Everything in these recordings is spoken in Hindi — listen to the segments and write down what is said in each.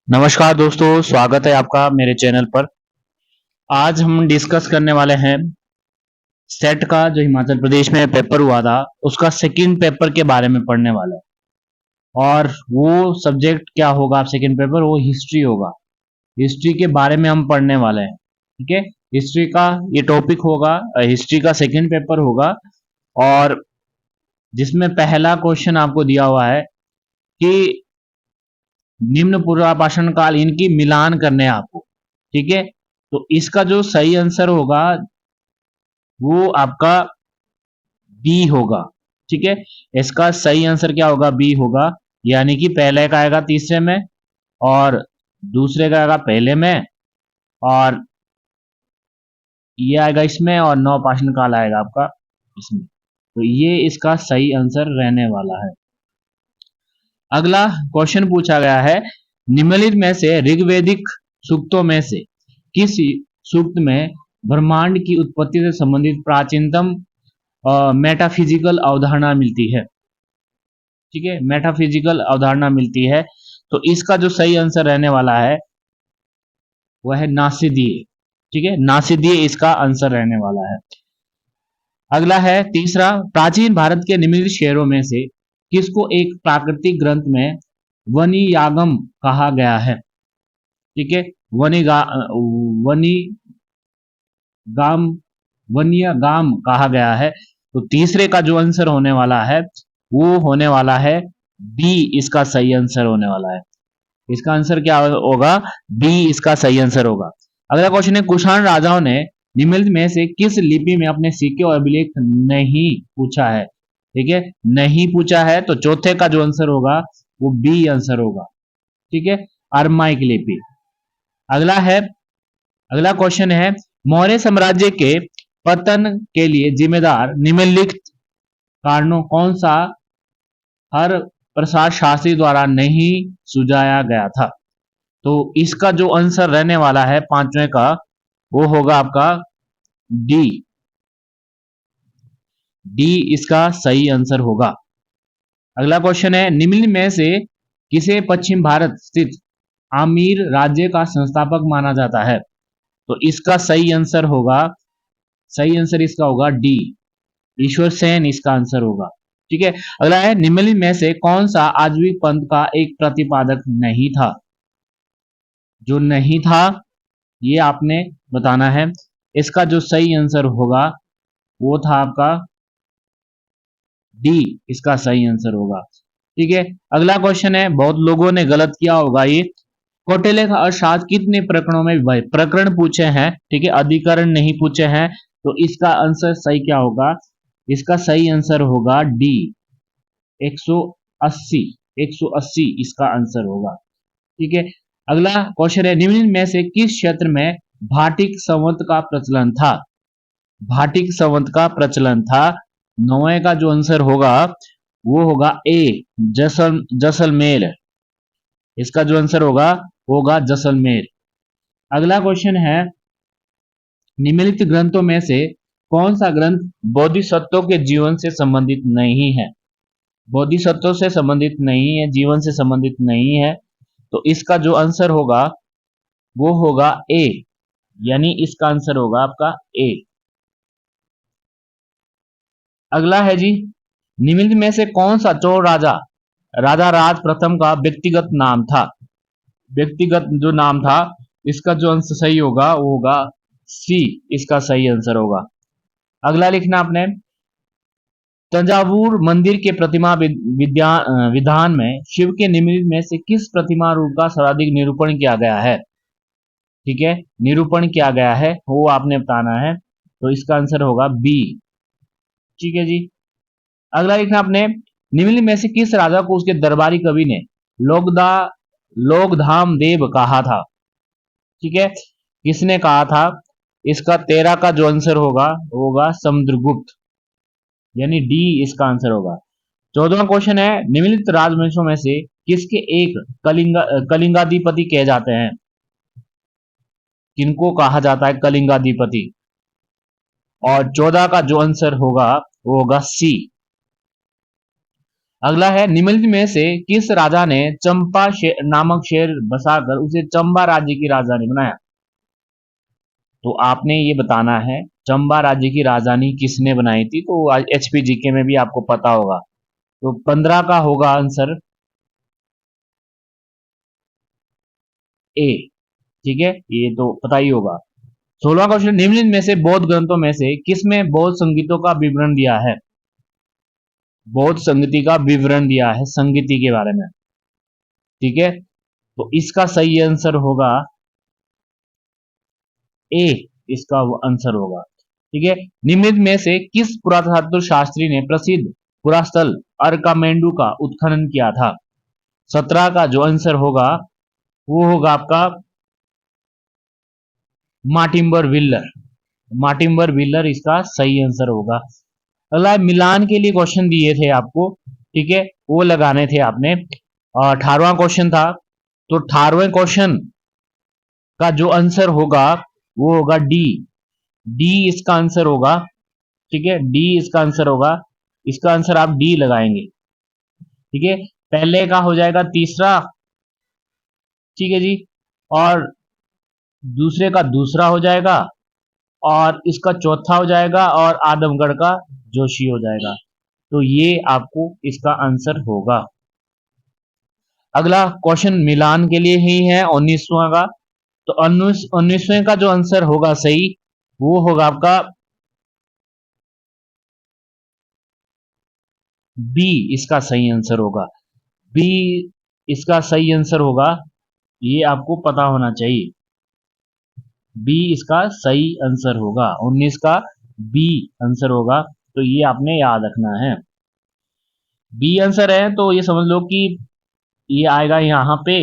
नमस्कार दोस्तों, स्वागत है आपका मेरे चैनल पर। आज हम डिस्कस करने वाले हैं सेट का जो हिमाचल प्रदेश में पेपर हुआ था उसका सेकंड पेपर के बारे में पढ़ने वाले हैं। और वो सब्जेक्ट क्या होगा, आप सेकंड पेपर वो हिस्ट्री होगा। हिस्ट्री के बारे में हम पढ़ने वाले हैं। ठीक है, हिस्ट्री का ये टॉपिक होगा, हिस्ट्री का सेकंड पेपर होगा। और जिसमें पहला क्वेश्चन आपको दिया हुआ है कि निम्न पुनर्वासन काल इनकी मिलान करने हैं आपको। ठीक है, तो इसका जो सही आंसर होगा वो आपका बी होगा। ठीक है, इसका सही आंसर क्या होगा, बी होगा। यानी कि पहले का आएगा तीसरे में, और दूसरे का आएगा पहले में, और ये आएगा इसमें, और नवपाषाण काल आएगा आपका इसमें। तो ये इसका सही आंसर रहने वाला है। अगला क्वेश्चन पूछा गया है, निम्नलिखित में से ऋग्वेदिक सूक्तों में से किस सूक्त में ब्रह्मांड की उत्पत्ति से संबंधित प्राचीनतम मेटाफिजिकल अवधारणा मिलती है। ठीक है, मेटाफिजिकल अवधारणा मिलती है। तो इसका जो सही आंसर रहने वाला है वह है नासिदीय। ठीक है, नासिदीय इसका आंसर रहने वाला है। अगला है तीसरा, प्राचीन भारत के निम्नलिखित शहरों में से किसको एक प्राकृतिक ग्रंथ में वनियागम कहा गया है। ठीक है, वनी गाम वन्यगाम कहा गया है। तो तीसरे का जो आंसर होने वाला है वो होने वाला है बी, इसका सही आंसर होने वाला है। इसका आंसर क्या होगा, बी इसका सही आंसर होगा। अगला क्वेश्चन है, कुषाण राजाओं ने निम्नलिखित में से किस लिपि में अपने सिक्के और अभिलेख नहीं पूछा है। ठीक है, नहीं पूछा है, तो चौथे का जो आंसर होगा वो बी आंसर होगा। ठीक है, अरमाइक लिपि। अगला है, अगला क्वेश्चन है, मौर्य साम्राज्य के पतन के लिए जिम्मेदार निम्नलिखित कारणों कौन सा हर प्रसाद शास्त्री द्वारा नहीं सुझाया गया था। तो इसका जो आंसर रहने वाला है पांचवें का वो होगा आपका डी। डी इसका सही आंसर होगा। अगला क्वेश्चन है, निम्न में से किसे पश्चिम भारत स्थित आमीर राज्य का संस्थापक माना जाता है। तो इसका सही आंसर होगा, सही आंसर इसका होगा डी, ईश्वर सेन इसका आंसर होगा। ठीक है, अगला है, निम्नलिखित में से कौन सा आजीविक पंथ का एक प्रतिपादक नहीं था। जो नहीं था ये आपने बताना है। इसका जो सही आंसर होगा वो था आपका डी, इसका सही आंसर होगा। ठीक है, अगला क्वेश्चन है, बहुत लोगों ने गलत किया होगा ये, कौटिल्य का अर्थशास्त्र कितने प्रकरणों में विभाजित, प्रकरण पूछे हैं। ठीक है, अधिकरण नहीं पूछे हैं। तो इसका आंसर सही क्या होगा, इसका सही आंसर होगा डी, 180। 180 इसका आंसर होगा। ठीक है, अगला क्वेश्चन है, निम्न में से किस क्षेत्र में भाटिक संवत का प्रचलन था। भाटिक संवत का प्रचलन था। नौवे का जो आंसर होगा वो होगा ए, जैसलमेर। इसका जो आंसर होगा जैसलमेर। अगला क्वेश्चन है, निम्नलिखित ग्रंथों में से कौन सा ग्रंथ बोधिसत्वों के जीवन से संबंधित नहीं है। बोधिसत्वों से संबंधित नहीं है, जीवन से संबंधित नहीं है। तो इसका जो आंसर होगा वो होगा ए, यानी इसका आंसर होगा आपका ए। अगला है जी, निम्नलिखित में से कौन सा चोर राजा राजा राज प्रथम का व्यक्तिगत नाम था। व्यक्तिगत जो नाम था, इसका जो आंसर सही होगा वो होगा सी, इसका सही आंसर होगा। अगला लिखना आपने, तंजावुर मंदिर के प्रतिमा विधान में शिव के निम्नलिखित में से किस प्रतिमा रूप का सर्वाधिक निरूपण किया गया है। ठीक है, निरूपण किया गया है वो आपने बताना है। तो इसका आंसर होगा बी। ठीक है जी, अगला लिखना आपने, निम्नलिखित में से किस राजा को उसके दरबारी कवि ने लोकदा लोकधाम देव कहा था। ठीक है, किसने कहा था। इसका 13 का जो आंसर होगा समुद्रगुप्त, यानी डी इसका आंसर होगा। 14वां क्वेश्चन है, निम्नलिखित राजवंशों में से किसके एक कलिंगाधिपति कहे जाते हैं। किनको कहा जाता है कलिंगाधिपति। और 14 का जो आंसर होगा वो होगा सी। अगला है, निम्नलिखित में से किस राजा ने चंपा नामक शहर बसाकर उसे चंबा राज्य की राजधानी बनाया? तो आपने ये बताना है चंबा राज्य की राजधानी किसने बनाई थी। तो एचपी जीके में भी आपको पता होगा। तो 15 का होगा आंसर ए। ठीक है, ये तो पता ही होगा। 16वां क्वेश्चन, निम्नलिखित में से बौद्ध ग्रंथों में से किसमें बौद्ध संगीतों का विवरण दिया है? बौद्ध संगीति का विवरण दिया है, संगीति के बारे में। ठीक है, तो इसका सही आंसर होगा ए, इसका वो आंसर होगा। ठीक है, निम्नलिखित में से किस पुरातत्व शास्त्री ने प्रसिद्ध पुरास्थल अर्कामेंडू का उत्खनन किया था? 17 का जो आंसर होगा वो होगा आपका मार्टिम्बर विल्लर। मार्टिम्बर विल्लर इसका सही आंसर होगा। अगला मिलान के लिए क्वेश्चन दिए थे आपको, ठीक है, वो लगाने थे आपने। 18वां क्वेश्चन था, तो 18वें क्वेश्चन का जो आंसर होगा वो होगा डी। डी इसका आंसर होगा। ठीक है, डी इसका आंसर होगा। इसका आंसर आप डी लगाएंगे। ठीक है, पहले का हो जाएगा तीसरा। ठीक है जी, और दूसरे का दूसरा हो जाएगा, और इसका चौथा हो जाएगा, और आदमगढ़ का जोशी हो जाएगा। तो ये आपको इसका आंसर होगा। अगला क्वेश्चन मिलान के लिए ही है 19वां का। तो 19वें का जो आंसर होगा सही वो होगा आपका बी, इसका सही आंसर होगा। बी इसका सही आंसर होगा, ये आपको पता होना चाहिए। बी इसका सही आंसर होगा, 19 का बी आंसर होगा। तो ये आपने याद रखना है। बी आंसर है तो ये समझ लो कि ये आएगा यहाँ पे,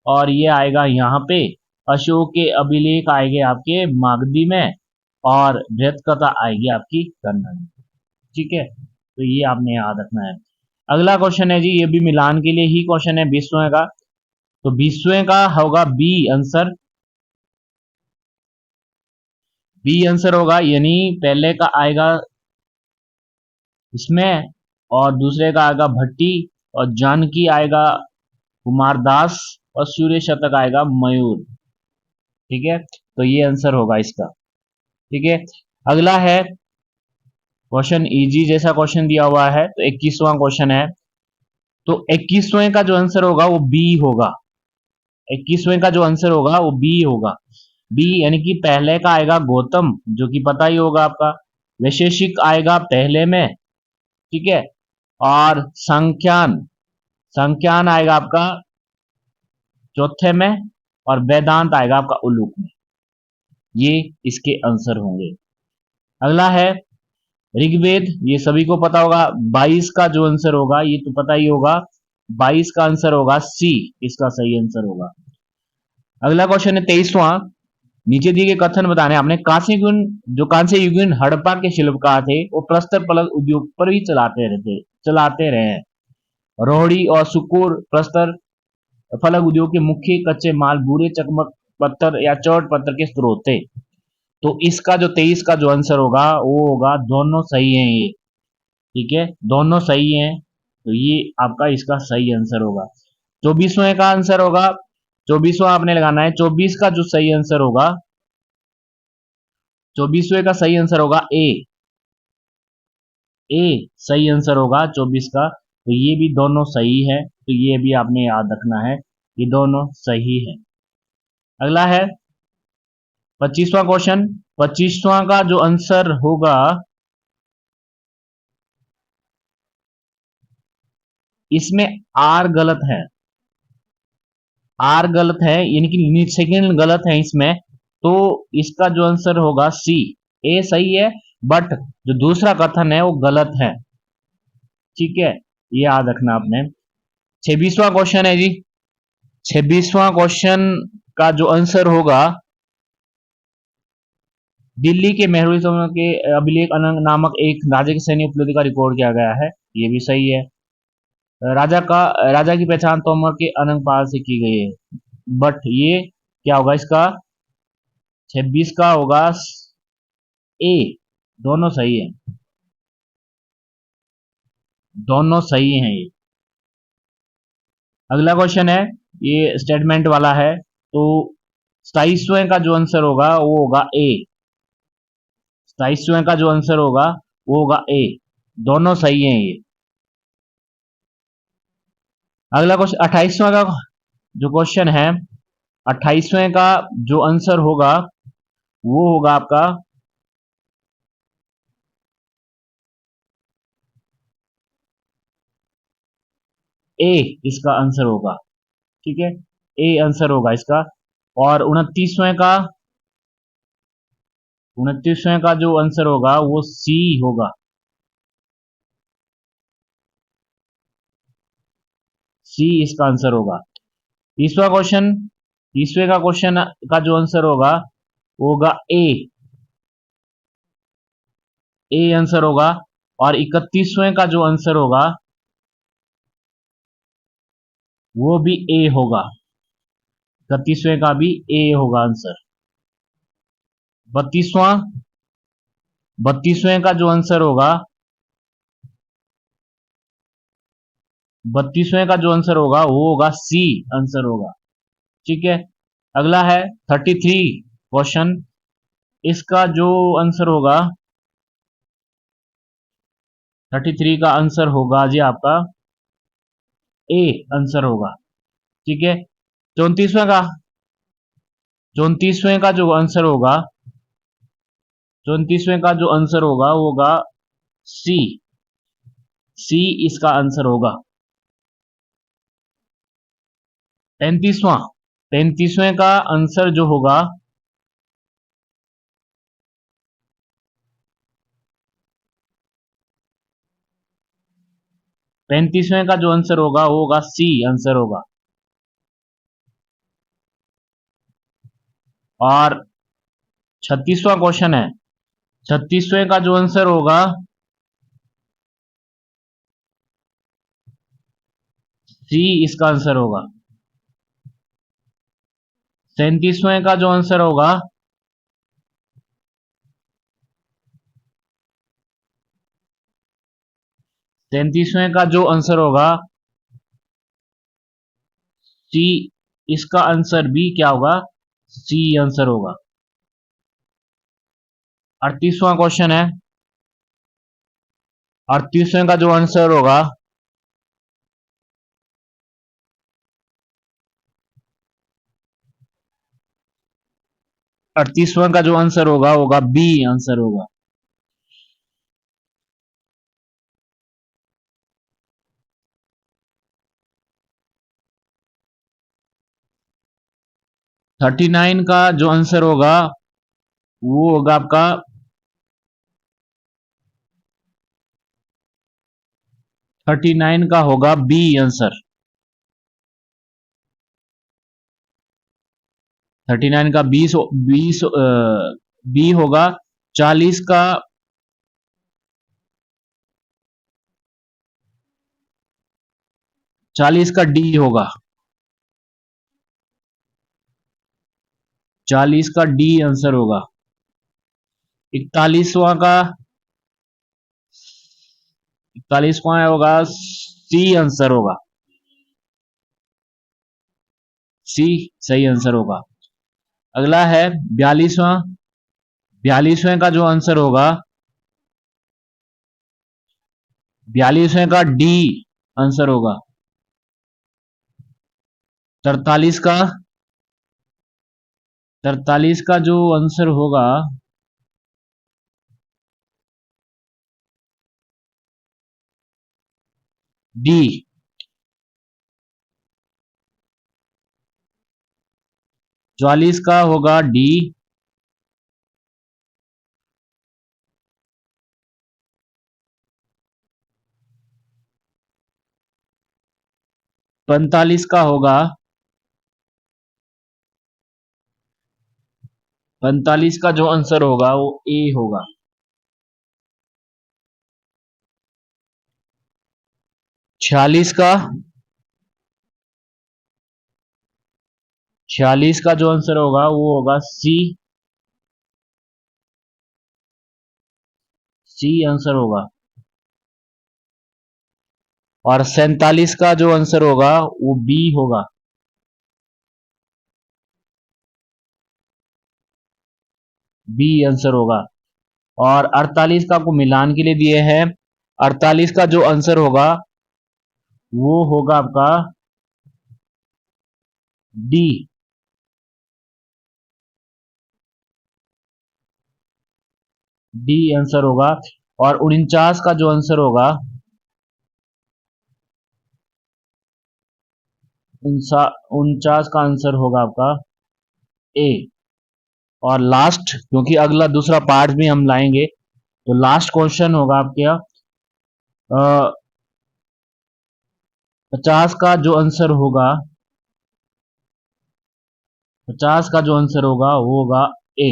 और ये आएगा यहाँ पे। अशोक के अभिलेख आएंगे आपके मागधी में, और बृहत कथा आएगी आपकी कन्नड़ में। ठीक है, तो ये आपने याद रखना है। अगला क्वेश्चन है जी, ये भी मिलान के लिए ही क्वेश्चन है 20वें का। तो 20वें का होगा बी आंसर। बी आंसर होगा, यानी पहले का आएगा इसमें, और दूसरे का आएगा भट्टी, और जानकी आएगा कुमारदास, और सूर्य शतक आएगा मयूर। ठीक है, तो ये आंसर होगा इसका। ठीक है, अगला है क्वेश्चन इजी जैसा क्वेश्चन दिया हुआ है, तो 21वां क्वेश्चन है। तो 21वें का जो आंसर होगा वो बी होगा। 21वें का जो आंसर होगा वो बी होगा। बी यानी कि पहले का आएगा गौतम, जो कि पता ही होगा आपका। वैशेषिक आएगा पहले में। ठीक है, और संख्यान, संख्यान आएगा आपका चौथे में, और वेदांत आएगा आपका उल्लूक में। ये इसके आंसर होंगे। अगला है ऋग्वेद, ये सभी को पता होगा। 22 का जो आंसर होगा ये तो पता ही होगा, 22 का आंसर होगा सी, इसका सही आंसर होगा। अगला क्वेश्चन है 23वां। नीचे दिए गए कथन बताने आपने। कांस्य युगीन, जो कांस्य युगीन हड़प्पा के शिल्पकार थे वो प्रस्तर फलक उद्योग पर ही चलाते रहे हैं। रोहड़ी और सुकोर प्रस्तर फलक उद्योग के मुख्य कच्चे माल भूरे चकमक पत्थर या चौट पत्थर के स्रोत थे। तो इसका जो 23 का जो आंसर होगा वो होगा, दोनों सही हैं ये। ठीक है, दोनों सही हैं, तो ये आपका इसका सही आंसर होगा। 24वें का आंसर होगा, 24वां आपने लगाना है। 24 का जो सही आंसर होगा, 24वें का सही आंसर होगा ए। ए सही आंसर होगा 24 का। तो ये भी दोनों सही है, तो ये भी आपने याद रखना है, ये दोनों सही है। अगला है 25वां क्वेश्चन। 25वां का जो आंसर होगा, इसमें आर गलत है। आर गलत है, यानी कि सेकंड गलत है इसमें। तो इसका जो आंसर होगा सी। ए सही है, बट जो दूसरा कथन है वो गलत है। ठीक है, ये याद रखना आपने। 26वां क्वेश्चन है जी। 26वां क्वेश्चन का जो आंसर होगा, दिल्ली के मेहरूल के अभिलेख अनंग नामक एक राजा की सैन्य उपलब्धि का रिकॉर्ड किया गया है। ये भी सही है। राजा की पहचान तोमर के अनंगपाल से की गई है। बट ये क्या होगा इसका, 26 का होगा ए। दोनों सही है। दोनों सही हैं ये। अगला क्वेश्चन है, ये स्टेटमेंट वाला है, तो 27वें का जो आंसर होगा वो होगा ए। 27वें का जो आंसर होगा वो होगा ए। दोनों सही हैं ये। अगला क्वेश्चन 28वां का जो क्वेश्चन है, 28वें का जो आंसर होगा वो होगा आपका ए। इसका आंसर होगा, ठीक है, ए आंसर होगा इसका। और 29वें का जो आंसर होगा वो सी होगा। सी इसका आंसर होगा। तीसवा क्वेश्चन, तीसरे का क्वेश्चन का जो आंसर होगा वो होगा ए। ए आंसर होगा। और 31वें का जो आंसर होगा वो भी ए होगा। 31वें का भी ए होगा आंसर। 32वां, 32वें का जो आंसर होगा, 32वें का जो आंसर होगा वो होगा सी आंसर होगा, ठीक है। अगला है 33 क्वेश्चन। इसका जो आंसर होगा, 33 का आंसर होगा जी आपका ए आंसर होगा, ठीक है। 34वें का, 34वें का जो आंसर होगा, 34वें का जो आंसर होगा वो होगा सी। सी इसका आंसर होगा। 35वां, 35वें का आंसर जो होगा, 35वें का जो आंसर होगा वो होगा सी आंसर होगा। और 36वां क्वेश्चन है, 36वें का जो आंसर होगा सी इसका आंसर होगा। 37वें का जो आंसर होगा, 37वें का जो आंसर होगा सी, इसका आंसर भी क्या होगा, सी आंसर होगा। 38वां क्वेश्चन है, 38वें का जो आंसर होगा, 38वां का जो आंसर होगा बी आंसर होगा। थर्टी नाइन का जो आंसर होगा वो होगा आपका 39 का होगा बी आंसर। 39 का 20 20 बी होगा। 40 का, 40 का डी होगा। 40 का डी आंसर होगा। 41वां का, 41वां होगा सी आंसर होगा। सी सही आंसर होगा। अगला है 42वां। 42वें का जो आंसर होगा, 42वें का डी आंसर होगा। 43 का, 43 का जो आंसर होगा डी। 44 का होगा डी। 45 का होगा, 45 का जो आंसर होगा वो ए होगा। 46 का, 46 का जो आंसर होगा वो होगा सी। सी आंसर होगा। और 47 का जो आंसर होगा वो बी होगा। बी आंसर होगा। और 48 का आपको मिलान के लिए दिए हैं। 48 का जो आंसर होगा वो होगा आपका डी। डी आंसर होगा। और 49 का जो आंसर होगा, 49 का आंसर होगा आपका ए। और लास्ट, क्योंकि अगला दूसरा पार्ट भी हम लाएंगे, तो लास्ट क्वेश्चन होगा आपके यहाँ 50 का जो आंसर होगा, 50 का जो आंसर होगा वो होगा ए।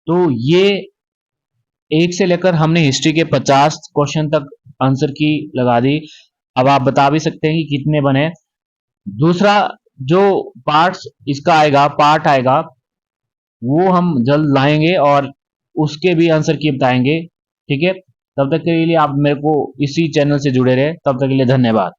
तो ये एक से लेकर हमने हिस्ट्री के 50 क्वेश्चन तक आंसर की लगा दी। अब आप बता भी सकते हैं कि कितने बने। दूसरा जो पार्ट्स इसका आएगा, पार्ट आएगा, वो हम जल्द लाएंगे और उसके भी आंसर की बताएंगे। ठीक है, तब तक के लिए आप मेरे को इसी चैनल से जुड़े रहे। तब तक के लिए धन्यवाद।